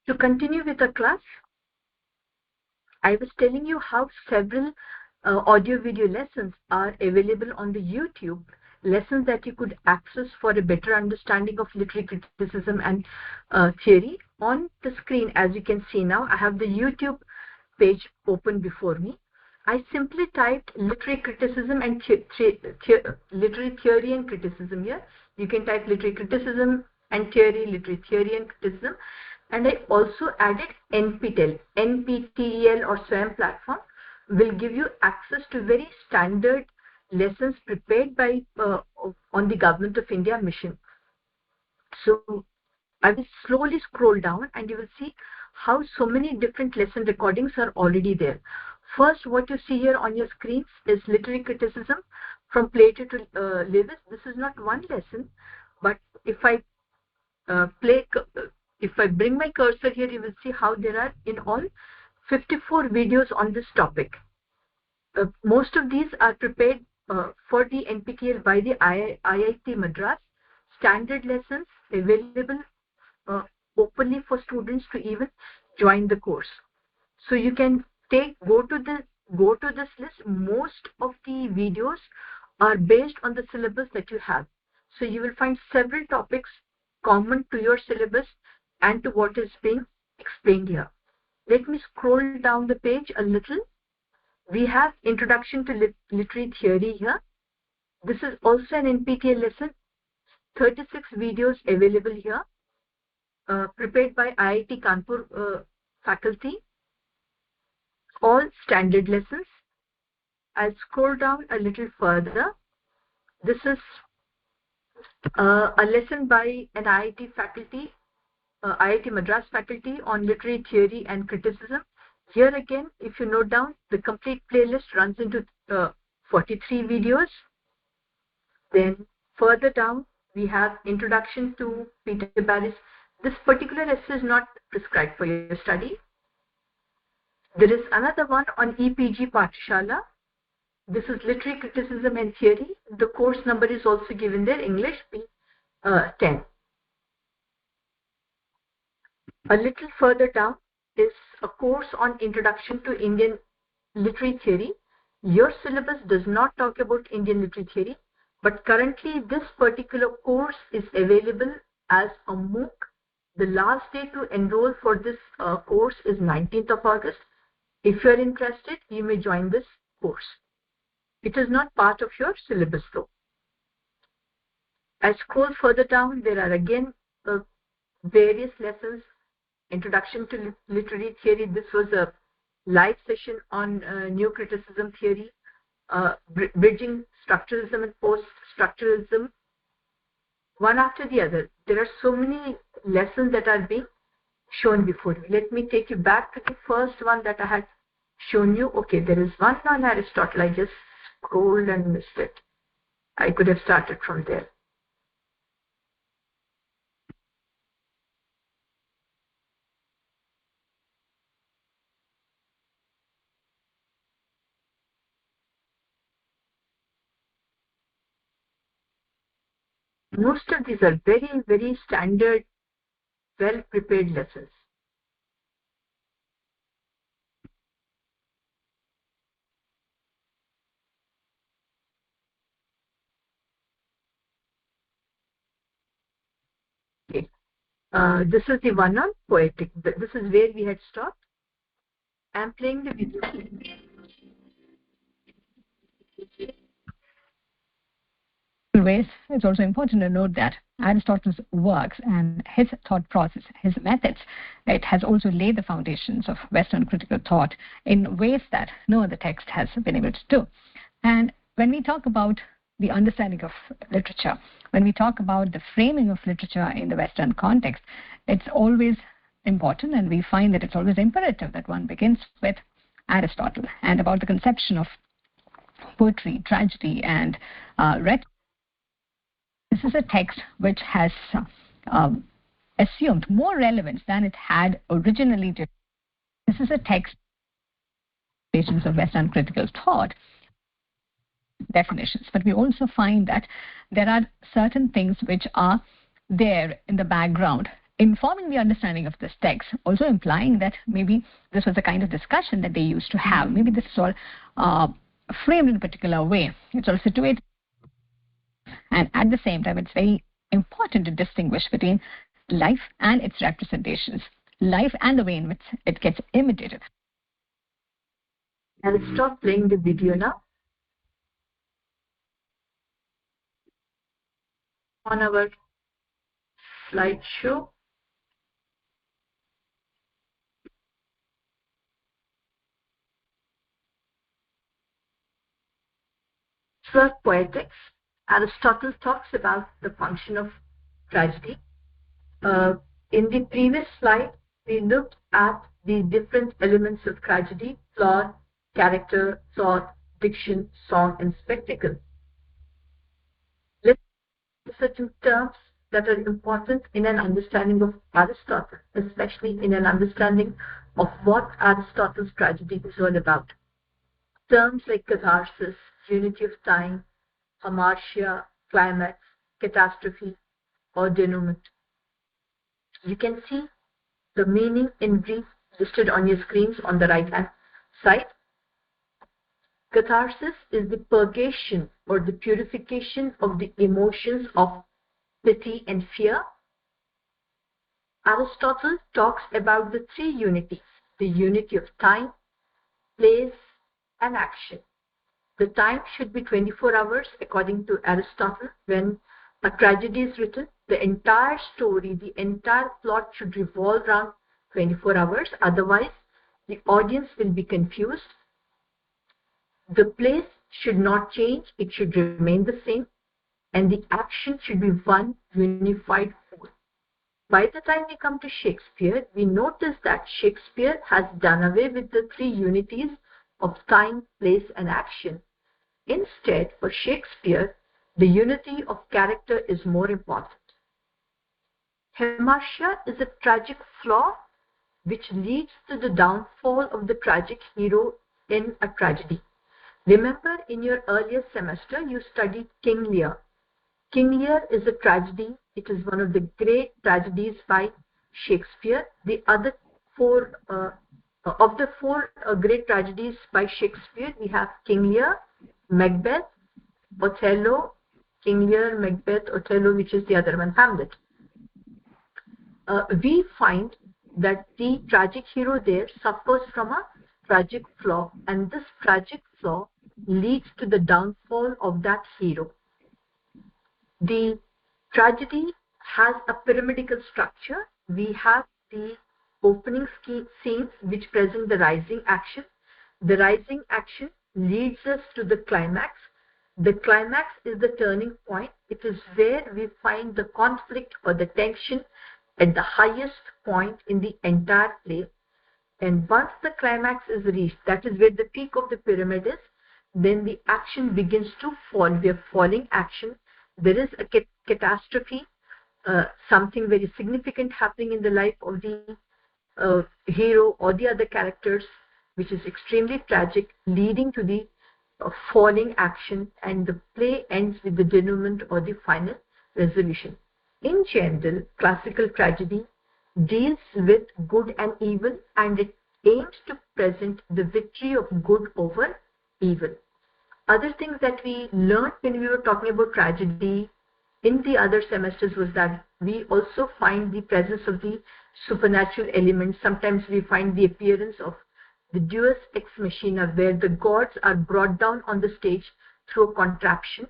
To continue with the class, I was telling you how several audio-video lessons are available on the YouTube, lessons that you could access for a better understanding of literary criticism and theory. On the screen, as you can see now, I have the YouTube page open before me. I simply typed literary criticism and literary theory and criticism here. You can type literary criticism and theory, literary theory and criticism. And I also added NPTEL. NPTEL or SWAYAM platform will give you access to very standard lessons prepared by on the Government of India mission. So I will slowly scroll down and you will see how so many different lesson recordings are already there. First, what you see here on your screens is literary criticism from Plato to Lewis. This is not one lesson, but if I if I bring my cursor here, you will see how there are in all 54 videos on this topic. Most of these are prepared for the NPTEL by the IIT Madras. Standard lessons available openly for students to even join the course. So you can go to this list. Most of the videos are based on the syllabus that you have. So you will find several topics common to your syllabus and to what is being explained here. Let me scroll down the page a little. We have Introduction to Literary Theory here. This is also an NPTEL lesson. 36 videos available here, prepared by IIT Kanpur faculty. All standard lessons. I'll scroll down a little further. This is a lesson by an IIT faculty, IIT Madras faculty on literary theory and criticism. Here again, if you note down, the complete playlist runs into 43 videos. Then further down, we have Introduction to Peter Barris. This particular essay is not prescribed for your study. There is another one on EPG Pathshala. This is Literary Criticism and Theory. The course number is also given there, English P10. A little further down is a course on Introduction to Indian Literary Theory. Your syllabus does not talk about Indian literary theory, but currently this particular course is available as a MOOC. The last day to enroll for this course is 19th of August. If you are interested, you may join this course. It is not part of your syllabus though. As scroll further down, there are again various lessons. Introduction to Literary Theory. This was a live session on new criticism theory, bridging structuralism and post-structuralism. One after the other. There are so many lessons that are being shown before you. Let me take you back to the first one that I had shown you. Okay, there is one on Aristotle. I just scrolled and missed it. I could have started from there. Most of these are very, very standard, well-prepared lessons. Okay. This is the one on poetic. This is where we had stopped. I'm playing the video. Ways, it's also important to note that Aristotle's works and his thought process, his methods, it has also laid the foundations of Western critical thought in ways that no other text has been able to do. And when we talk about the understanding of literature, when we talk about the framing of literature in the Western context, it's always important, and we find that it's always imperative that one begins with Aristotle and about the conception of poetry, tragedy, and rhetoric. This is a text which has assumed more relevance than it had originally did. This is a text of Western critical thought definitions, but we also find that there are certain things which are there in the background informing the understanding of this text, also implying that maybe this was the kind of discussion that they used to have. Maybe this is all framed in a particular way. It's all situated. And at the same time, it's very important to distinguish between life and its representations, life and the way in which it gets imitated. I'll stop playing the video now. On our slideshow, for poetics, Aristotle talks about the function of tragedy. In the previous slide, we looked at the different elements of tragedy: plot, character, thought, diction, song, and spectacle. Let's look at certain terms that are important in an understanding of Aristotle, especially in an understanding of what Aristotle's tragedy is all about. Terms like catharsis, unity of time, hamartia, climax, catastrophe, or denouement. You can see the meaning in brief listed on your screens on the right hand side. Catharsis is the purgation or the purification of the emotions of pity and fear. Aristotle talks about the three unities: the unity of time, place, and action. The time should be 24 hours according to Aristotle. When a tragedy is written, the entire story, the entire plot should revolve around 24 hours. Otherwise, the audience will be confused. The place should not change, it should remain the same, and the action should be one unified whole. By the time we come to Shakespeare, we notice that Shakespeare has done away with the three unities of time, place, and action. Instead, for Shakespeare, the unity of character is more important. Hamartia is a tragic flaw which leads to the downfall of the tragic hero in a tragedy. Remember, in your earlier semester, you studied King Lear. King Lear is a tragedy. It is one of the great tragedies by Shakespeare. The other four of the four great tragedies by Shakespeare, we have King Lear, Macbeth, Othello, King Lear, Macbeth, Othello, which is the other one, Hamlet. We find that the tragic hero there suffers from a tragic flaw, and this tragic flaw leads to the downfall of that hero. The tragedy has a pyramidical structure. We have the opening scenes which present the rising action. The rising action leads us to the climax. The climax is the turning point. It is where we find the conflict or the tension at the highest point in the entire play. And once the climax is reached, that is where the peak of the pyramid is, then the action begins to fall. We are falling action. There is a catastrophe, something very significant happening in the life of the hero or the other characters, which is extremely tragic, leading to the falling action, and the play ends with the denouement or the final resolution. In general, classical tragedy deals with good and evil, and it aims to present the victory of good over evil. Other things that we learned when we were talking about tragedy in the other semesters was that we also find the presence of the supernatural elements. Sometimes we find the appearance of the deus ex machina, where the gods are brought down on the stage through a contraption.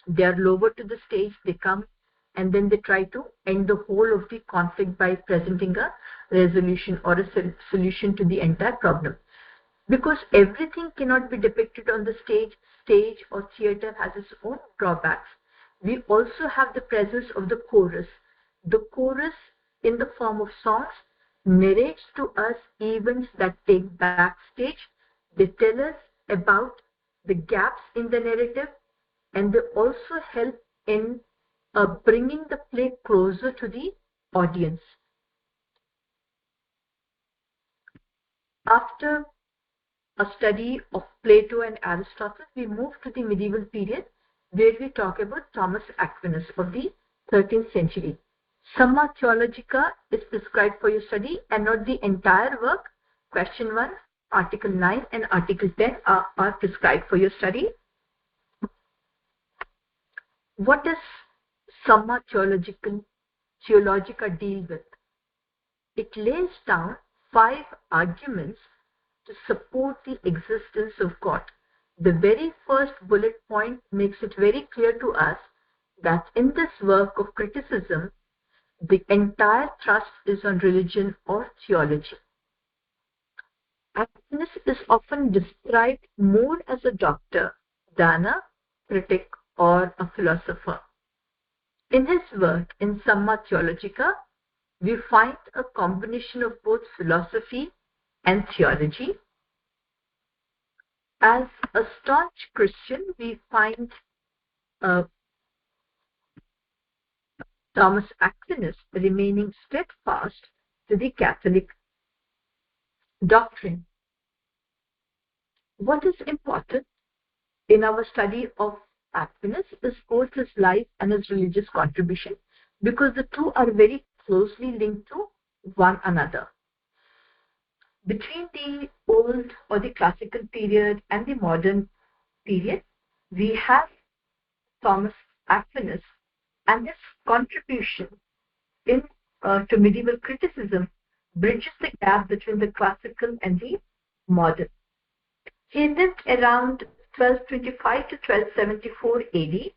They are lowered to the stage, they come, and then they try to end the whole of the conflict by presenting a resolution or a solution to the entire problem. Because everything cannot be depicted on the stage or theater has its own drawbacks. We also have the presence of the chorus. The chorus, in the form of songs, narrates to us events that take backstage. They tell us about the gaps in the narrative, and they also help in bringing the play closer to the audience. After a study of Plato and Aristotle, we move to the medieval period, where we talk about Thomas Aquinas of the 13th century. Summa Theologica is prescribed for your study and not the entire work. Question 1, Article 9 and Article 10 are prescribed for your study. What does Summa Theologica deal with? It lays down 5 arguments to support the existence of God. The very first bullet point makes it very clear to us that in this work of criticism, the entire thrust is on religion or theology. Aquinas is often described more as a doctor than a critic or a philosopher. In his work in Summa Theologica, we find a combination of both philosophy and theology. As a staunch Christian, we find Thomas Aquinas remaining steadfast to the Catholic doctrine. What is important in our study of Aquinas is both his life and his religious contribution, because the two are very closely linked to one another. Between the old or the classical period and the modern period, we have Thomas Aquinas, and his contribution to medieval criticism bridges the gap between the classical and the modern. He lived around 1225 to 1274 AD.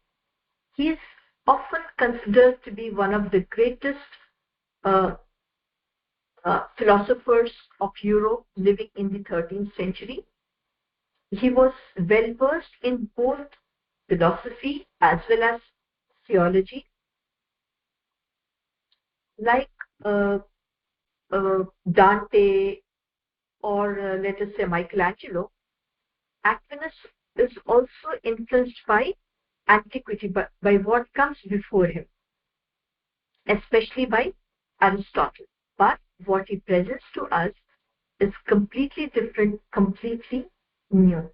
He is often considered to be one of the greatest philosophers of Europe living in the 13th century. He was well versed in both philosophy as well as theology. Like Dante or let us say Michelangelo, Aquinas is also influenced by antiquity, by what comes before him, especially by Aristotle. But what he presents to us is completely different, completely new.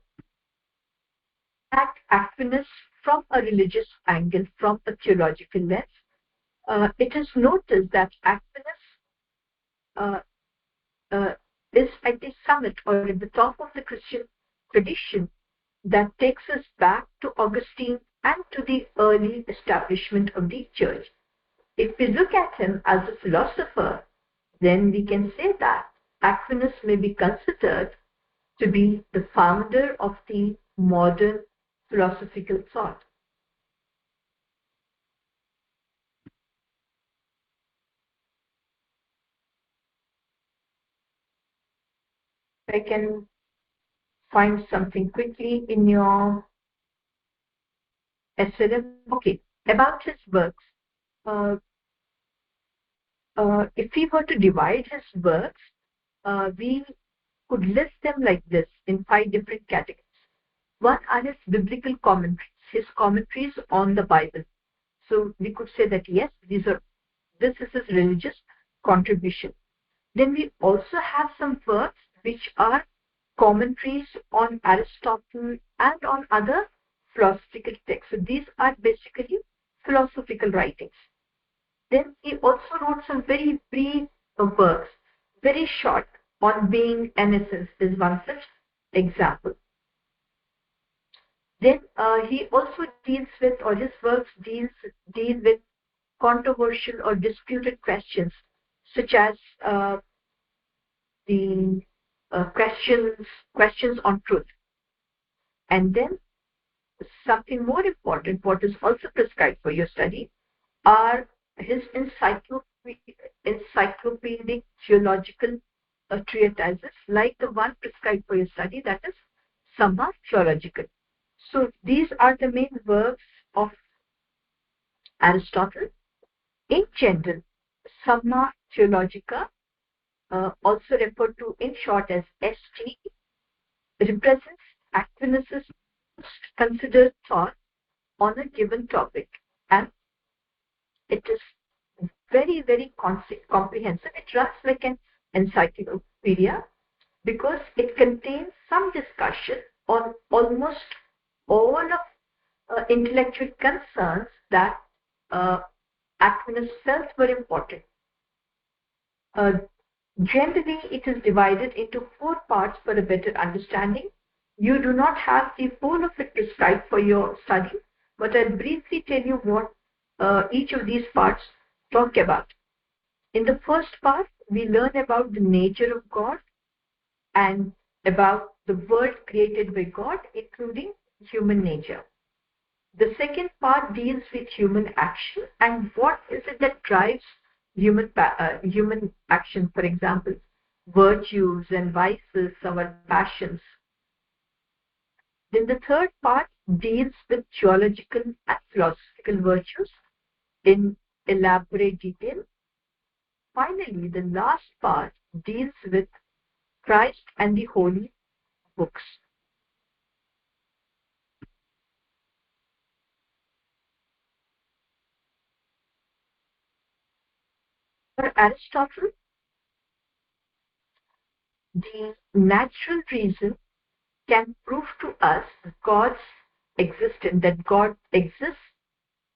At Aquinas, from a religious angle, from a theological lens, it is noticed that Aquinas is at the summit or at the top of the Christian tradition that takes us back to Augustine and to the early establishment of the church. If we look at him as a philosopher, then we can say that Aquinas may be considered to be the founder of the modern philosophical thought. I can find something quickly in your essay. Okay, about his works. Uh, if we were to divide his works, we could list them like this in 5 different categories. One are his biblical commentaries, his commentaries on the Bible. So we could say that yes, this is his religious contribution. Then we also have some works which are commentaries on Aristotle and on other philosophical texts. So these are basically philosophical writings. Then he also wrote some very brief works, very short, on being and essence is one such example. Then he also deals with, or his works deal with controversial or disputed questions, such as the questions on truth. And then something more important, what is also prescribed for your study, are his encyclopedic theological treatises, like the one prescribed for your study, that is Summa Theologica. So these are the main works of Aristotle. In general, Summa Theologica, also referred to in short as ST, represents Aquinas' most considered thought on a given topic, and it is very, very comprehensive. It runs like an encyclopedia because it contains some discussion on almost all of intellectual concerns that Aquinas felt were important. Generally, it is divided into 4 parts for a better understanding. You do not have the whole of it prescribed for your study, but I'll briefly tell you what each of these parts talk about. In the first part, we learn about the nature of God and about the world created by God, including human nature. The second part deals with human action and what is it that drives human action, for example, virtues and vices, our passions. Then the third part deals with theological and philosophical virtues in elaborate detail. Finally, the last part deals with Christ and the holy books. For Aristotle, the natural reason can prove to us God's existence, that God exists,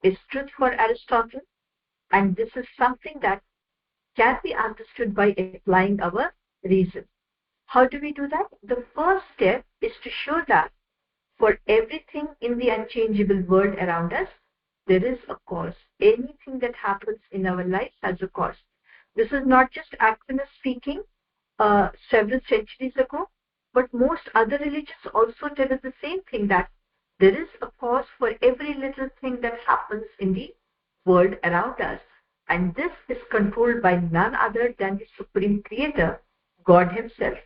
is truth for Aristotle, and this is something that can be understood by applying our reason. How do we do that? The first step is to show that for everything in the unchangeable world around us, there is a cause. Anything that happens in our life has a cause. This is not just Aquinas speaking several centuries ago, but most other religions also tell us the same thing, that there is a cause for every little thing that happens in the world around us. And this is controlled by none other than the Supreme Creator, God Himself.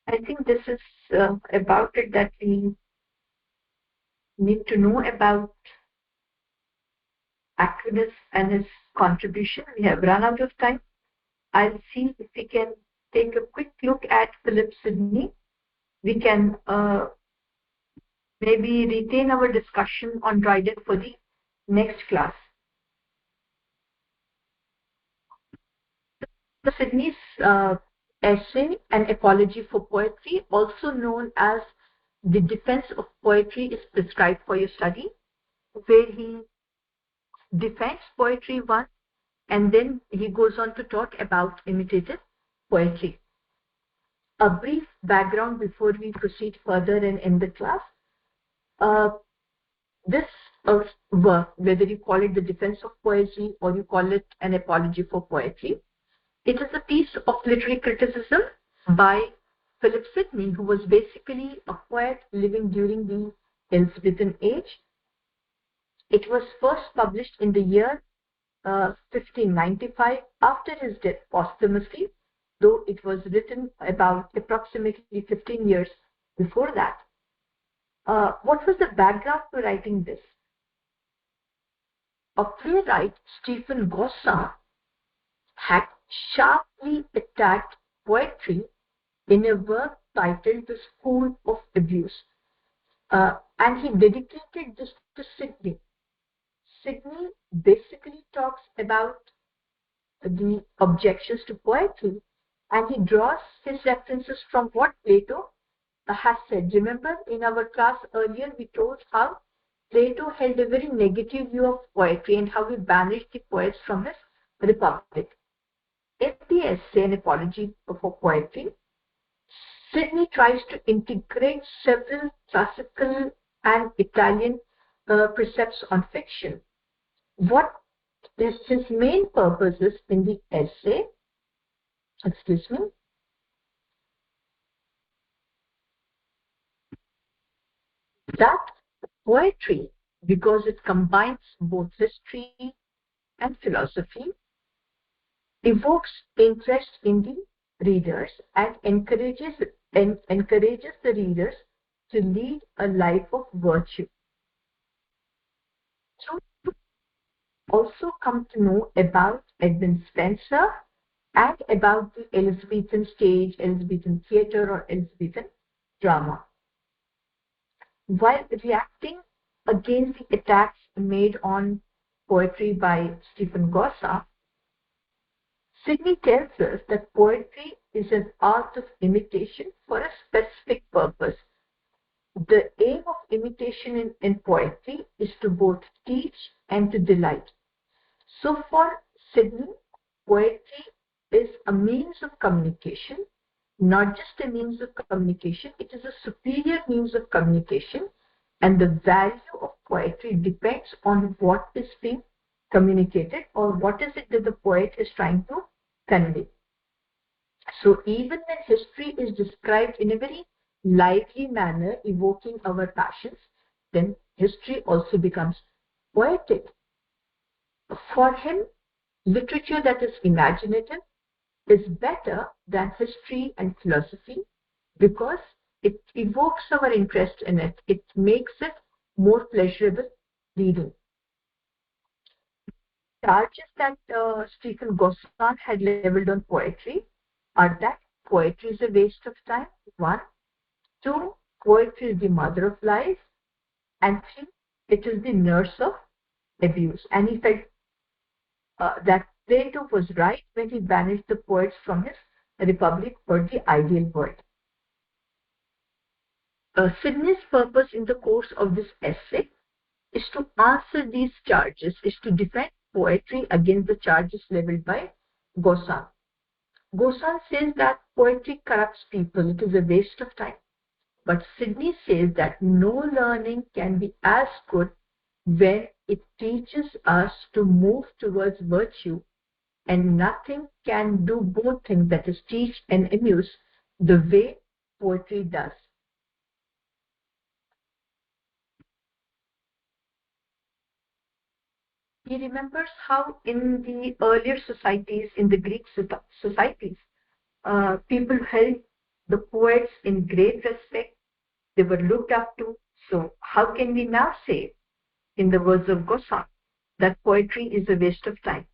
I think this is about it that we need to know about Aquinas and his contribution. We have run out of time. I'll see if we can take a quick look at Philip Sidney. We can maybe retain our discussion on Dryden for the next class. The Sidney's essay, An Apology for Poetry, also known as The Defense of Poetry, is prescribed for your study, where he defends poetry once and then he goes on to talk about imitative poetry. A brief background before we proceed further and end the class. This work, whether you call it the defense of poetry or you call it an apology for poetry, it is a piece of literary criticism by Philip Sidney, who was basically a poet living during the Elizabethan age. It was first published in the year 1595, after his death posthumously, though it was written about approximately 15 years before that. What was the background for writing this? A playwright, Stephen Gossa, had sharply attacked poetry in a work titled The School of Abuse, and he dedicated this to Sidney. Sidney basically talks about the objections to poetry, and he draws his references from what Plato has said. Remember, in our class earlier, we told how Plato held a very negative view of poetry and how he banished the poets from his republic. In the essay, An Apology for Poetry, Sidney tries to integrate several classical and Italian precepts on fiction. What his main purpose is in the essay, that poetry, because it combines both history and philosophy, evokes interest in the readers and encourages the readers to lead a life of virtue. So also come to know about Edmund Spenser and about the Elizabethan stage, Elizabethan theatre, or Elizabethan drama. While reacting against the attacks made on poetry by Stephen Gossa, Sidney tells us that poetry is an art of imitation for a specific purpose. The aim of imitation in poetry is to both teach and to delight. So for Sydney, poetry is a means of communication, not just a means of communication, it is a superior means of communication, and the value of poetry depends on what is being communicated or what is it that the poet is trying to convey. So even when history is described in a very lively manner, evoking our passions, then history also becomes poetic. For him, literature that is imaginative is better than history and philosophy because it evokes our interest in it. It makes it more pleasurable reading. Charges that Stephen Gossan had leveled on poetry are that poetry is a waste of time, one. Two, poetry is the mother of lies. And three, it is the nurse of abuse. And he felt that Plato was right when he banished the poets from his republic for the ideal world. Sidney's purpose in the course of this essay is to answer these charges, is to defend poetry against the charges leveled by Gossan. Gossan says that poetry corrupts people, it is a waste of time. But Sidney says that no learning can be as good when it teaches us to move towards virtue, and nothing can do both things, that is, teach and amuse, the way poetry does. He remembers how in the earlier societies, in the Greek societies, people held the poets in great respect. They were looked up to. So how can we now say, in the words of Gossan, that poetry is a waste of time?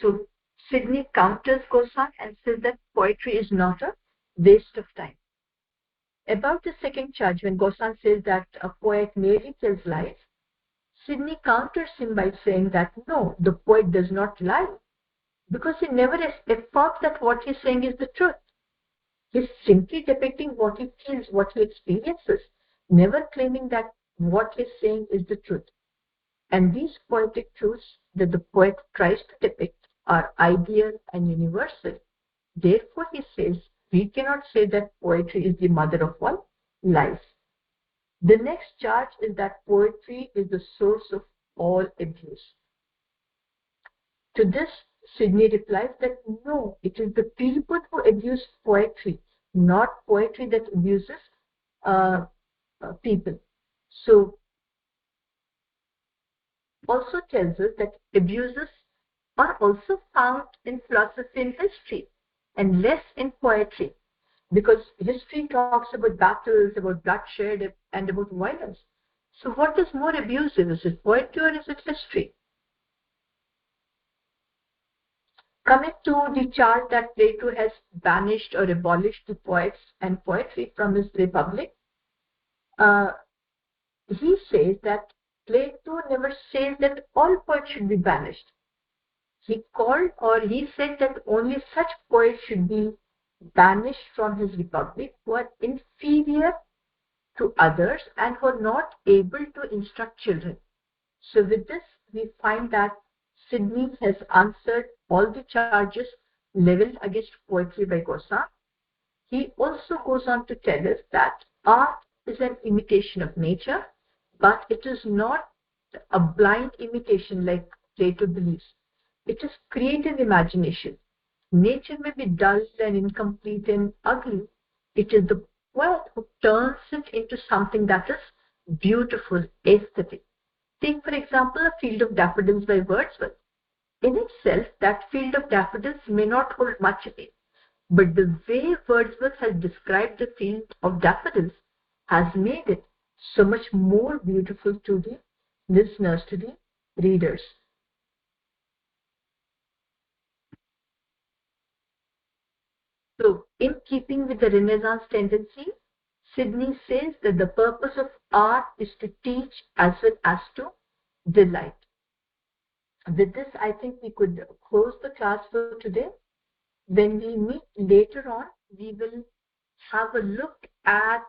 So Sidney counters Gossan and says that poetry is not a waste of time. About the second charge, when Gossan says that a poet merely tells lies, Sidney counters him by saying that no, the poet does not lie, because he never affirms that what he's saying is the truth. He's simply depicting what he feels, what he experiences, never claiming that what he's saying is the truth. And these poetic truths that the poet tries to depict are ideal and universal. Therefore, he says, we cannot say that poetry is the mother of all lies. The next charge is that poetry is the source of all abuse. To this, Sidney replies that no, it is the people who abuse poetry, not poetry that abuses uh, people. So, also tells us that abuses are also found in philosophy and history, and less in poetry, because history talks about battles, about bloodshed, and about violence. So, what is more abusive? Is it poetry or is it history? Coming to the charge that Plato has banished or abolished the poets and poetry from his republic, uh, he says that Plato never says that all poets should be banished. He called or he said that only such poets should be banished from his republic who are inferior to others and who are not able to instruct children. So with this, we find that Sidney has answered all the charges leveled against poetry by Gossan. He also goes on to tell us that art is an imitation of nature, but it is not a blind imitation like Plato believes. It is creative imagination. Nature may be dull and incomplete and ugly. It is the poet who turns it into something that is beautiful, aesthetic. Take, for example, A Field of Daffodils by Wordsworth. In itself, that field of daffodils may not hold much weight, but the way Wordsworth has described the field of daffodils has made it so much more beautiful to the listeners, to the readers. So, in keeping with the Renaissance tendency, Sidney says that the purpose of art is to teach as well as to delight. With this, I think we could close the class for today. when we meet later on, we will have a look at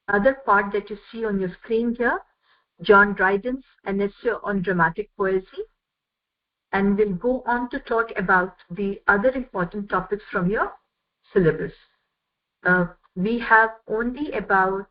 other part that you see on your screen here, John Dryden's an essay on dramatic poesy, and we'll go on to talk about the other important topics from your syllabus. We have only about